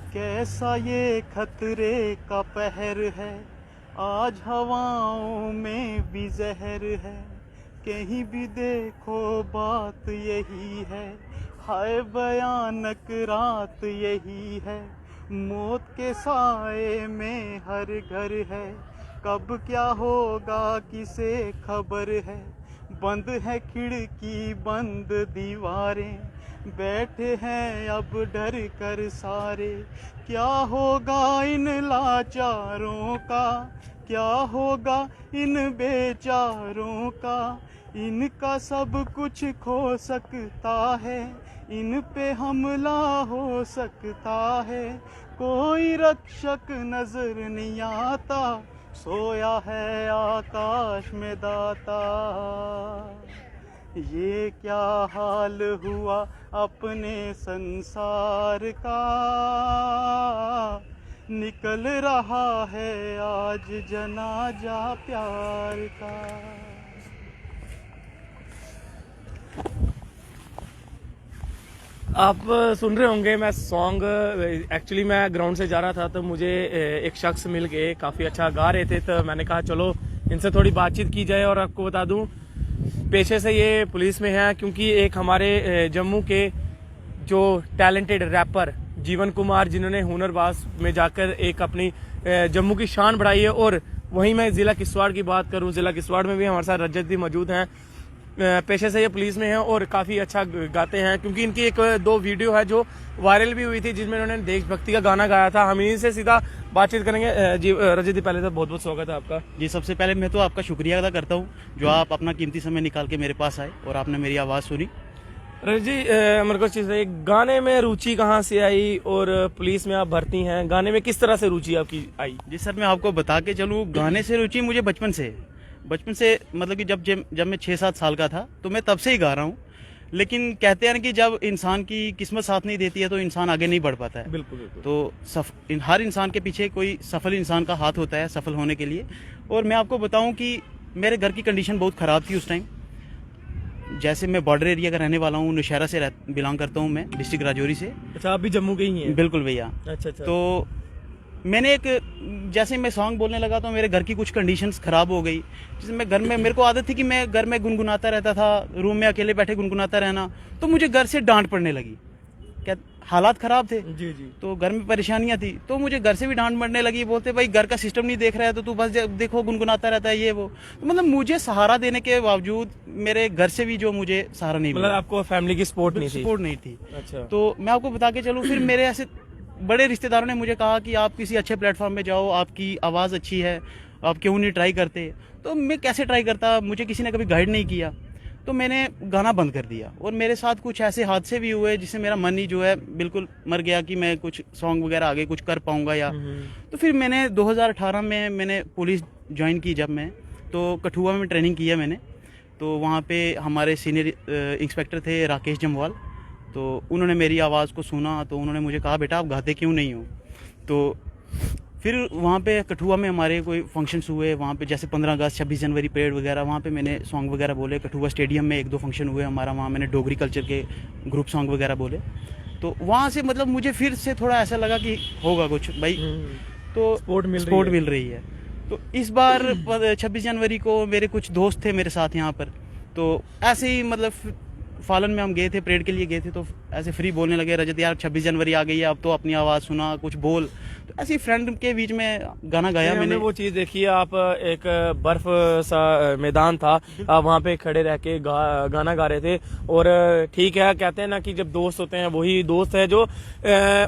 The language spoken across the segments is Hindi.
कैसा ये खतरे का पहर है, आज हवाओं में भी जहर है। कहीं भी देखो बात यही है, हाय भयानक रात यही है। मौत के साए में हर घर है, कब क्या होगा किसे खबर है। बंद है खिड़की बंद दीवारें, बैठे हैं अब डर कर सारे। क्या होगा इन लाचारों का, क्या होगा इन बेचारों का। इनका सब कुछ खो सकता है, इन पे हमला हो सकता है। कोई रक्षक नजर नहीं आता, सोया है आकाश में दाता। ये क्या हाल हुआ अपने संसार का, निकल रहा है आज जनाजा प्यार का। आप सुन रहे होंगे मैं सॉन्ग, एक्चुअली मैं ग्राउंड से जा रहा था तो मुझे एक शख्स मिल गए, काफ़ी अच्छा गा रहे थे। तो मैंने कहा चलो इनसे थोड़ी बातचीत की जाए। और आपको बता दूं पेशे से ये पुलिस में है, क्योंकि एक हमारे जम्मू के जो टैलेंटेड रैपर जीवन कुमार, जिन्होंने हुनरबाज में जाकर एक अपनी जम्मू की शान बढ़ाई है। और वहीं मैं ज़िला किश्तवाड़ की बात करूं, ज़िला किश्तवाड़ में भी हमारे साथ रजत भी मौजूद हैं। पेशे से ये पुलिस में हैं और काफ़ी अच्छा गाते हैं, क्योंकि इनकी एक दो वीडियो है जो वायरल भी हुई थी, जिसमें उन्होंने देशभक्ति का गाना गाया था। हम इन्हीं से सीधा बातचीत करेंगे। जी रजत जी, पहले तो बहुत बहुत स्वागत है आपका। जी, सबसे पहले मैं तो आपका शुक्रिया अदा करता हूँ जो आप अपना कीमती समय निकाल के मेरे पास आए और आपने मेरी आवाज़ सुनी। रजत जी, मेरे को चीज़ है, गाने में रुचि कहाँ से आई और पुलिस में आप भर्ती हैं, गाने में किस तरह से रुचि आपकी आई? जी सर, मैं आपको बता के चलूँ, गाने से रुचि मुझे बचपन से मतलब कि जब मैं 6-7 साल का था तो मैं तब से ही गा रहा हूँ। लेकिन कहते हैं ना कि जब इंसान की किस्मत साथ नहीं देती है तो इंसान आगे नहीं बढ़ पाता है। बिल्कुल बिल्कुल। तो हर इंसान के पीछे कोई सफल इंसान का हाथ होता है सफल होने के लिए। और मैं आपको बताऊं कि मेरे घर की कंडीशन बहुत ख़राब थी उस टाइम। जैसे मैं बॉर्डर एरिया का रहने वाला हूँ, नौशहरा से बिलोंग करता हूँ मैं, डिस्ट्रिक्ट राजौरी से। अच्छा, आप भी जम्मू के ही हैं? बिल्कुल भैया। अच्छा अच्छा। तो मैंने जैसे मैं सॉन्ग बोलने लगा तो मेरे घर की कुछ कंडीशंस खराब हो गई। जैसे मैं घर में, मेरे को आदत थी कि मैं घर में गुनगुनाता रहता था, रूम में अकेले बैठे गुनगुनाता रहना। तो मुझे घर से डांट पड़ने लगी, क्या हालात खराब थे। जी जी। तो घर में परेशानियां थी, तो मुझे घर से भी डांट पड़ने लगी। बोलते भाई घर का सिस्टम नहीं देख रहा है तो तू बस देखो गुनगुनाता रहता है ये वो। तो मतलब मुझे सहारा देने के बावजूद मेरे घर से भी जो मुझे सहारा नहीं मिला। मतलब आपको फैमिली की सपोर्ट नहीं थी। अच्छा। तो मैं आपको बता के चलूँ, फिर मेरे ऐसे बड़े रिश्तेदारों ने मुझे कहा कि आप किसी अच्छे प्लेटफॉर्म में जाओ, आपकी आवाज़ अच्छी है, आप क्यों नहीं ट्राई करते। तो मैं कैसे ट्राई करता, मुझे किसी ने कभी गाइड नहीं किया। तो मैंने गाना बंद कर दिया और मेरे साथ कुछ ऐसे हादसे भी हुए जिससे मेरा मन ही जो है बिल्कुल मर गया कि मैं कुछ सॉन्ग वगैरह आगे कुछ कर पाऊंगा या। तो फिर मैंने 2018 में मैंने पुलिस ज्वाइन की। जब मैं तो कठुआ में ट्रेनिंग की है मैंने। तो वहाँ पे हमारे सीनियर इंस्पेक्टर थे राकेश जमवाल, तो उन्होंने मेरी आवाज़ को सुना। तो उन्होंने मुझे कहा बेटा आप गाते क्यों नहीं हो। तो फिर वहाँ पे कठुआ में हमारे कोई फंक्शंस हुए, वहाँ पे जैसे 15 अगस्त 26 जनवरी परेड वगैरह, वहाँ पे मैंने सॉन्ग वगैरह बोले। कठुआ स्टेडियम में 1-2 फंक्शन हुए हमारा, वहाँ मैंने डोगरी कल्चर के ग्रुप सॉन्ग वगैरह बोले। तो वहाँ से मतलब मुझे फिर से थोड़ा ऐसा लगा कि होगा कुछ भाई, तो सपोर्ट मिल रही है। तो इस बार 26 जनवरी को मेरे कुछ दोस्त थे मेरे साथ यहाँ पर, तो ऐसे ही मतलब फालन में हम गए थे, परेड के लिए गए थे। तो ऐसे फ्री बोलने लगे, रजत यार 26 जनवरी आ गई है, अब तो अपनी आवाज़ सुना, कुछ बोल। तो ऐसे फ्रेंड के बीच में गाना गाया मैंने। वो चीज़ देखी, आप एक बर्फ सा मैदान था, आप वहाँ पे खड़े रह के गाना गा रहे थे। और ठीक है, कहते हैं ना कि जब दोस्त होते हैं वही दोस्त है जो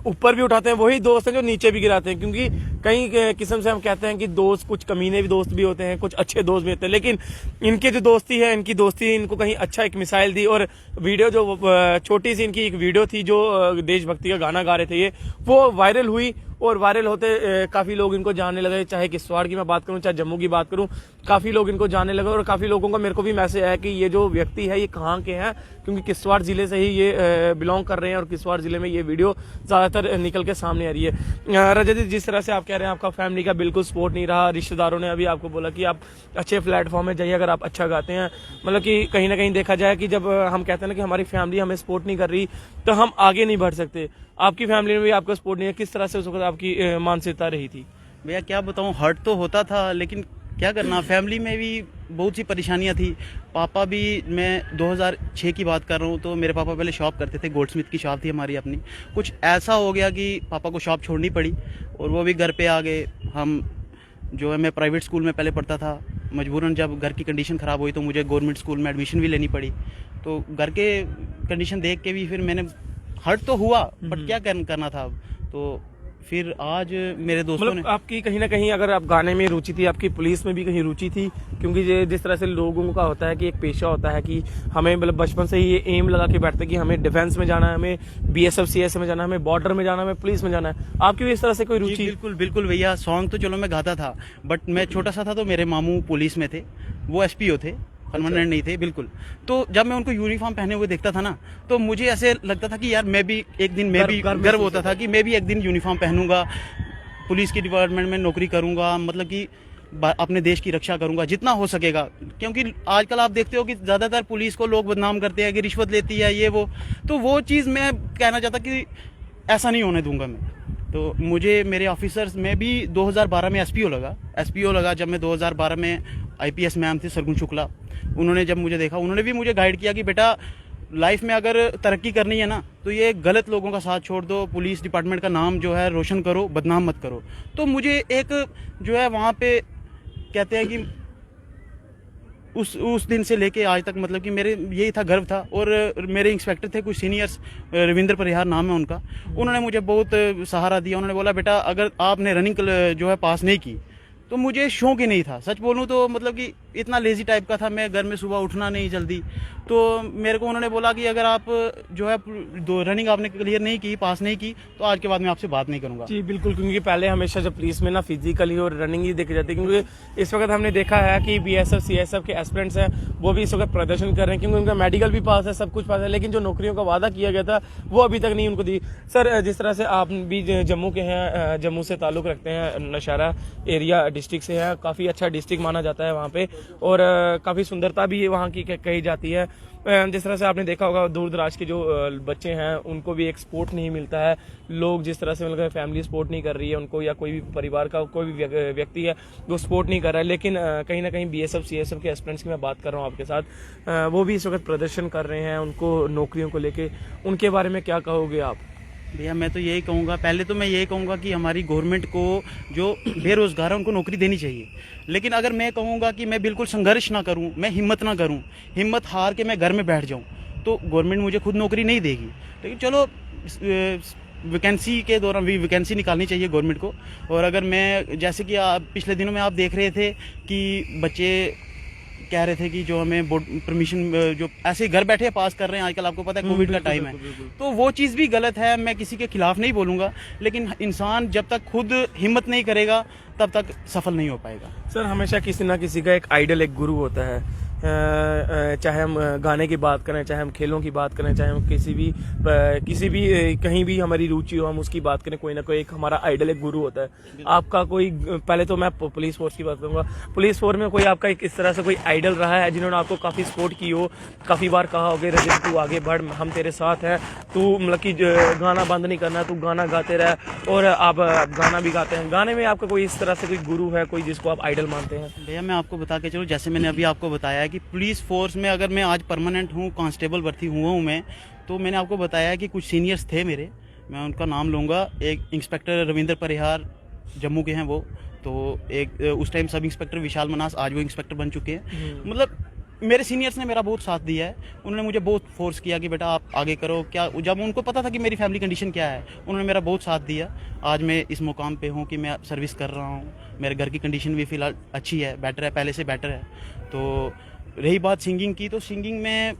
ऊपर भी उठाते हैं, वही दोस्त है जो नीचे भी गिराते हैं। क्योंकि कई किस्म से हम कहते हैं कि दोस्त, कुछ कमीने भी दोस्त भी होते हैं, कुछ अच्छे दोस्त भी होते हैं, लेकिन इनकी जो दोस्ती है, इनकी दोस्ती इनको कहीं अच्छा एक मिसाइल दी। और वीडियो जो छोटी सी इनकी एक वीडियो थी जो देशभक्ति का गाना गा रहे थे ये, वो वायरल हुई। और वायरल होते काफ़ी लोग इनको जानने लगे, चाहे किश्तवाड़ की मैं बात करूं चाहे जम्मू की बात करूं, काफ़ी लोग इनको जानने लगे। और काफ़ी लोगों का मेरे को भी मैसेज आया कि ये जो व्यक्ति है ये कहाँ के हैं, क्योंकि किश्तवाड़ ज़िले से ही ये बिलोंग कर रहे हैं और किश्तवाड़ ज़िले में ये वीडियो ज़्यादातर निकल के सामने आ रही है। रजत जी, जिस तरह से आप कह रहे हैं आपका फैमिली का बिल्कुल सपोर्ट नहीं रहा, रिश्तेदारों ने अभी आपको बोला कि आप अच्छे प्लेटफॉर्म में जाइए अगर आप अच्छा गाते हैं, मतलब कि कहीं ना कहीं देखा जाए कि जब हम कहते हैं ना कि हमारी फैमिली हमें सपोर्ट नहीं कर रही, तो हम आगे नहीं बढ़ सकते। आपकी फैमिली में भी आपका सपोर्ट नहीं है, किस तरह से उस वक्त आपकी मानसिकता रही थी? भैया क्या बताऊँ, हर्ट तो होता था, लेकिन क्या करना, फैमिली में भी बहुत सी परेशानियां थी। पापा भी, मैं 2006 की बात कर रहा हूँ, तो मेरे पापा पहले शॉप करते थे, गोल्डस्मिथ की शॉप थी हमारी अपनी। कुछ ऐसा हो गया कि पापा को शॉप छोड़नी पड़ी और वो भी घर पे आ गए। हम जो है, मैं प्राइवेट स्कूल में पहले पढ़ता था, मजबूरन जब घर की कंडीशन ख़राब हुई तो मुझे गवर्नमेंट स्कूल में एडमिशन भी लेनी पड़ी। तो घर के कंडीशन देख के भी फिर मैंने, हर्ट तो हुआ बट क्या करना था। तो फिर आज मेरे दोस्तों ने, मतलब आपकी कहीं ना कहीं, अगर आप गाने में रुचि थी, आपकी पुलिस में भी कहीं रुचि थी? क्योंकि जिस तरह से लोगों का होता है कि एक पेशा होता है कि हमें मतलब बचपन से ही ये एम लगा के बैठते कि हमें डिफेंस में जाना है, हमें बीएसएफ सीएसएफ में जाना है, हमें बॉर्डर में जाना है, हमें पुलिस में जाना है। आपकी भी इस तरह से कोई रुचि? बिल्कुल बिल्कुल भैया, सॉन्ग तो चलो मैं गाता था, बट मैं छोटा सा था तो मेरे मामू पुलिस में थे, वो एसपीओ थे, परमानेंट नहीं थे बिल्कुल। तो जब मैं उनको यूनिफॉर्म पहने हुए देखता था ना, तो मुझे ऐसे लगता था कि यार मैं भी एक दिन, मैं भी गर्व होता था कि मैं भी एक दिन यूनिफॉर्म पहनूंगा, पुलिस की डिपार्टमेंट में नौकरी करूंगा, मतलब कि अपने देश की रक्षा करूंगा जितना हो सकेगा। क्योंकि आजकल आप देखते हो कि ज़्यादातर पुलिस को लोग बदनाम करते हैं कि रिश्वत लेती है ये वो, तो वो चीज़ मैं कहना चाहता कि ऐसा नहीं होने दूंगा मैं। तो मुझे मेरे ऑफिसर्स में भी 2012 में एसपीओ लगा। जब मैं 2012 में आईपीएस मैम थे सरगुन शुक्ला, उन्होंने जब मुझे देखा, उन्होंने भी मुझे गाइड किया कि बेटा लाइफ में अगर तरक्की करनी है ना, तो ये गलत लोगों का साथ छोड़ दो, पुलिस डिपार्टमेंट का नाम जो है रोशन करो, बदनाम मत करो। तो मुझे एक जो है वहाँ पे कहते हैं कि उस दिन से लेके आज तक, मतलब कि मेरे यही था, गर्व था। और मेरे इंस्पेक्टर थे कुछ सीनियर्स, रविंद्र परिहार नाम है उनका, उन्होंने मुझे बहुत सहारा दिया। उन्होंने बोला बेटा अगर आपने रनिंग जो है पास नहीं की, तो मुझे शौक ही नहीं था, सच बोलूं तो, मतलब कि इतना लेजी टाइप का था मैं, घर में सुबह उठना नहीं जल्दी। तो मेरे को उन्होंने बोला कि अगर आप जो है रनिंग आपने क्लियर नहीं की, पास नहीं की, तो आज के बाद मैं आपसे बात नहीं करूंगा। जी बिल्कुल, क्योंकि पहले हमेशा जब पुलिस में ना फिजिकली और रनिंग ही देखी जाती है, क्योंकि इस वक्त हमने देखा है कि बीएसएफ सीएसएफ के एस्पिरेंट्स हैं, वो भी इस वक्त प्रदर्शन कर रहे हैं, क्योंकि उनका मेडिकल भी पास है, सब कुछ पास है, लेकिन जो नौकरियों का वादा किया गया था वो अभी तक नहीं उनको दी। सर, जिस तरह से आप भी जम्मू के हैं, जम्मू से ताल्लुक रखते हैं, नौशहरा एरिया डिस्ट्रिक्ट से है, काफ़ी अच्छा डिस्ट्रिक्ट माना जाता है वहाँ पे, और काफ़ी सुंदरता भी वहाँ की कही जाती है। जिस तरह से आपने देखा होगा, दूर दराज के जो बच्चे हैं उनको भी एक सपोर्ट नहीं मिलता है, लोग जिस तरह से मतलब फैमिली सपोर्ट नहीं कर रही है उनको, या कोई भी परिवार का कोई भी व्यक्ति है वो सपोर्ट नहीं कर रहा है। लेकिन कहीं ना कहीं बीएसएफ सीएसएफ के एस्पिरेंट्स की मैं बात कर रहा हूँ आपके साथ, वो भी इस वक्त प्रदर्शन कर रहे हैं, उनको नौकरियों को लेके, उनके बारे में क्या कहोगे आप? भैया मैं तो यही कहूँगा, पहले तो मैं यही कहूँगा कि हमारी गवर्नमेंट को जो बेरोजगार है उनको नौकरी देनी चाहिए। लेकिन अगर मैं कहूँगा कि मैं बिल्कुल संघर्ष ना करूँ, मैं हिम्मत ना करूँ, हिम्मत हार के मैं घर में बैठ जाऊँ, तो गवर्नमेंट मुझे खुद नौकरी नहीं देगी। लेकिन चलो, वैकेंसी के दौरान भी वैकेंसी निकालनी चाहिए गवर्नमेंट को। और अगर मैं, जैसे कि पिछले दिनों में आप देख रहे थे कि बच्चे कह रहे थे कि जो हमें बोर्ड परमिशन जो ऐसे घर बैठे पास कर रहे हैं, आजकल आपको पता है कोविड का टाइम है, तो वो चीज़ भी गलत है। मैं किसी के खिलाफ नहीं बोलूँगा, लेकिन इंसान जब तक खुद हिम्मत नहीं करेगा तब तक सफल नहीं हो पाएगा। सर, हमेशा किसी ना किसी का एक आइडल, एक गुरु होता है, चाहे हम गाने की बात करें, चाहे हम खेलों की बात करें, चाहे हम किसी भी कहीं भी हमारी रुचि हो, हम उसकी बात करें, कोई ना कोई एक हमारा आइडल, एक गुरु होता है। आपका कोई, पहले तो मैं पुलिस फोर्स की बात करूंगा, पुलिस फोर्स में कोई आपका एक इस तरह से कोई आइडल रहा है जिन्होंने आपको काफ़ी सपोर्ट की हो, काफ़ी बार कहा हो कि रजत तू आगे बढ़, हम तेरे साथ हैं, तू मतलब कि गाना बंद नहीं करना, तू गाना गाते रह, और आप गाना भी गाते हैं, गाने में आपका कोई इस तरह से कोई गुरु है, कोई जिसको आप आइडल मानते हैं? भैया मैं आपको बता के चलूँ, जैसे मैंने अभी आपको बताया कि पुलिस फोर्स में अगर मैं आज परमानेंट हूँ, कांस्टेबल भर्ती हुआ हूँ मैं, तो मैंने आपको बताया कि कुछ सीनियर्स थे मेरे, मैं उनका नाम लूँगा। एक इंस्पेक्टर रविंद्र परिहार, जम्मू के हैं वो, तो एक उस टाइम सब इंस्पेक्टर विशाल मनास, आज वो इंस्पेक्टर बन चुके हैं। मतलब मेरे सीनियर्स ने मेरा बहुत साथ दिया है, उन्होंने मुझे बहुत फोर्स किया कि बेटा आप आगे करो। क्या, जब उनको पता था कि मेरी फैमिली कंडीशन क्या है, उन्होंने मेरा बहुत साथ दिया। आज मैं इस मुकाम पे हूँ कि मैं सर्विस कर रहा हूँ, मेरे घर की कंडीशन भी फ़िलहाल अच्छी है, बेटर है, पहले से बेटर है। तो रही बात सिंगिंग की, तो सिंगिंग में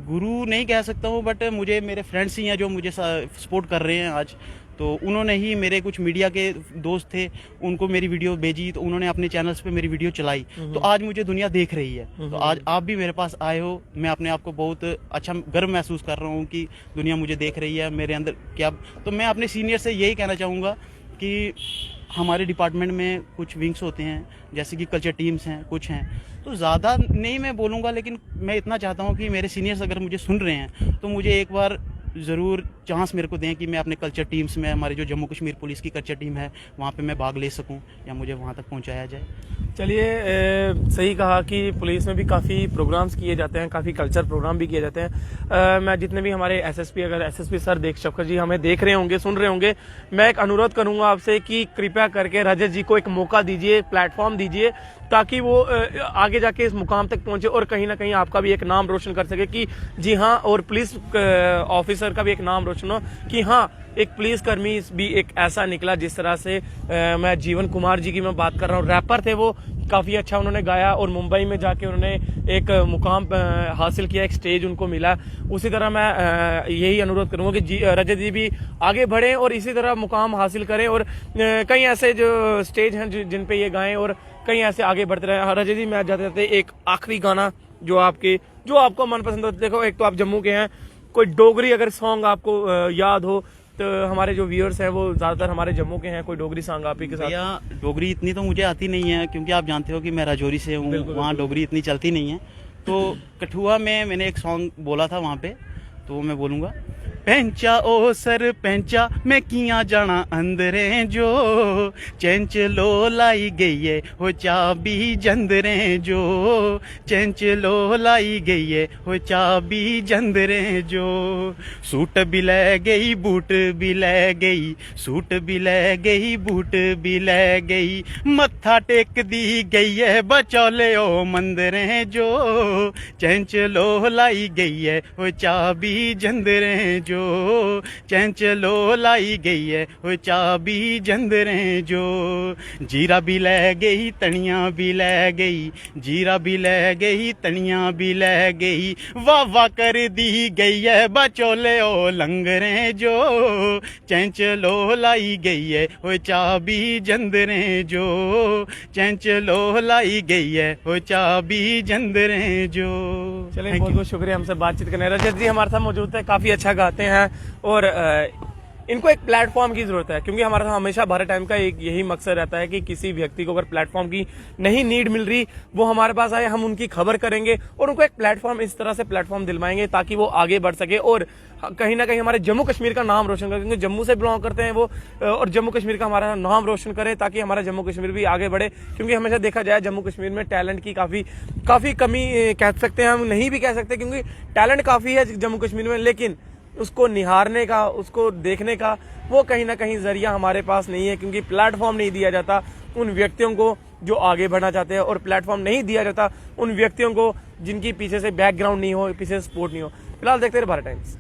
गुरु नहीं कह सकता हूँ, बट मुझे मेरे फ्रेंड्स ही हैं जो मुझे सपोर्ट कर रहे हैं आज। तो उन्होंने ही, मेरे कुछ मीडिया के दोस्त थे, उनको मेरी वीडियो भेजी, तो उन्होंने अपने चैनल्स पे मेरी वीडियो चलाई, तो आज मुझे दुनिया देख रही है। तो आज आप भी मेरे पास आए हो, मैं अपने आप को बहुत अच्छा गर्व महसूस कर रहा हूँ कि दुनिया मुझे देख रही है, मेरे अंदर क्या। तो मैं अपने सीनियर से यही कहना चाहूँगा कि हमारे डिपार्टमेंट में कुछ विंग्स होते हैं, जैसे कि कल्चर टीम्स हैं, कुछ हैं, तो ज़्यादा नहीं मैं बोलूँगा, लेकिन मैं इतना चाहता हूँ कि मेरे सीनियर्स अगर मुझे सुन रहे हैं तो मुझे एक बार ज़रूर चांस मेरे को दें कि मैं अपने कल्चर टीम्स में, हमारे जो जम्मू कश्मीर पुलिस की कल्चर टीम है, वहाँ पे मैं भाग ले सकूँ या मुझे वहाँ तक पहुँचाया जाए। चलिए, सही कहा कि पुलिस में भी काफ़ी प्रोग्राम्स किए जाते हैं, काफ़ी कल्चर प्रोग्राम भी किए जाते हैं। मैं जितने भी हमारे एसएसपी, अगर एसएसपी सर शफकत जी हमें देख रहे होंगे, सुन रहे होंगे, मैं एक अनुरोध करूंगा आपसे कि कृपया करके रजत जी को एक मौका दीजिए, प्लेटफॉर्म दीजिए, ताकि वो आगे जाके इस मुकाम तक पहुंचे और कहीं ना कहीं आपका भी एक नाम रोशन कर सके कि जी हाँ, और पुलिस ऑफिसर का भी एक नाम रोशन हो कि हाँ, एक पुलिसकर्मी भी एक ऐसा निकला। जिस तरह से मैं जीवन कुमार जी की मैं बात कर रहा हूँ, रैपर थे वो, काफ़ी अच्छा उन्होंने गाया और मुंबई में जाके उन्होंने एक मुकाम हासिल किया, एक स्टेज उनको मिला। उसी तरह मैं यही अनुरोध करूंगा कि रजत जी भी आगे बढ़ें और इसी तरह मुकाम हासिल करें और कई ऐसे जो स्टेज हैं जिन पे ये गाएं और कहीं ऐसे आगे बढ़ते रहे। रजत जी, मैं जाते जाते एक आखिरी गाना जो आपको मनपसंद हो, देखो एक तो आप जम्मू के हैं, कोई डोगरी अगर सॉन्ग आपको याद हो, तो हमारे जो व्यूअर्स हैं वो ज़्यादातर हमारे जम्मू के हैं, कोई डोगरी सॉन्ग आप ही के साथ। भैया डोगरी इतनी तो मुझे आती नहीं है, क्योंकि आप जानते हो कि मैं राजौरी से हूँ, वहाँ डोगरी इतनी चलती नहीं है। तो कठुआ में मैंने एक सॉन्ग बोला था वहाँ पे, तो मैं बोलूँगा, पैंचा ओ सर पैंचा मैं किया जाना अंदरें जो, चेंच लो लाई गई है हो चाबी जंदरें जो, चेंच लो लाई गई है हो चाबी जंदरें जो, सूट भी ले गई बूट भी ले गई, सूट भी ले गई बूट भी ले गई, मत्था टेक दी गई है बचौले ओ मंदरें जो, चेंच लो लाई गई है हो चाबी जंदरें जो, चैंच लो लाई गई है वो चाबी जंदरें जो, जीरा भी ले गई तनिया भी ले गई, जीरा भी ले गई तनिया भी ले गई, वाह वाह कर दी गई है बचोले ओ लंगरें जो, चैंच लो लाई गई है वो चाबी जंदरें जो, चैंच लो लाई गई है वो चाबी जंदरें जो। चलिए, बहुत बहुत शुक्रिया हमसे बातचीत करने। रजत जी हमारे साथ मौजूद है, काफ़ी अच्छा गाते हैं और इनको एक प्लेटफॉर्म की जरूरत है, क्योंकि हमारा हमेशा भारत टाइम का एक यही मकसद रहता है कि किसी व्यक्ति को अगर प्लेटफॉर्म की नहीं नीड मिल रही, वो हमारे पास आए, हम उनकी खबर करेंगे और उनको एक प्लेटफॉर्म, इस तरह से प्लेटफॉर्म दिलवाएंगे ताकि वो आगे बढ़ सके और कहीं ना कहीं हमारे जम्मू कश्मीर का नाम रोशन करे, क्योंकि जम्मू से बिलोंग करते हैं वो, और जम्मू कश्मीर का हमारा नाम रोशन करे ताकि हमारा जम्मू कश्मीर भी आगे बढ़े। क्योंकि हमेशा देखा जाए जम्मू कश्मीर में टैलेंट की काफ़ी कमी कह सकते हैं, हम नहीं भी कह सकते, क्योंकि टैलेंट काफ़ी है जम्मू कश्मीर में, लेकिन उसको निहारने का, उसको देखने का वो कहीं ना कहीं जरिया हमारे पास नहीं है, क्योंकि प्लेटफॉर्म नहीं दिया जाता उन व्यक्तियों को जो आगे बढ़ना चाहते हैं, और प्लेटफॉर्म नहीं दिया जाता उन व्यक्तियों को जिनकी पीछे से बैकग्राउंड नहीं हो, पीछे से सपोर्ट नहीं हो। फिलहाल देखते रहे भारत टाइम्स।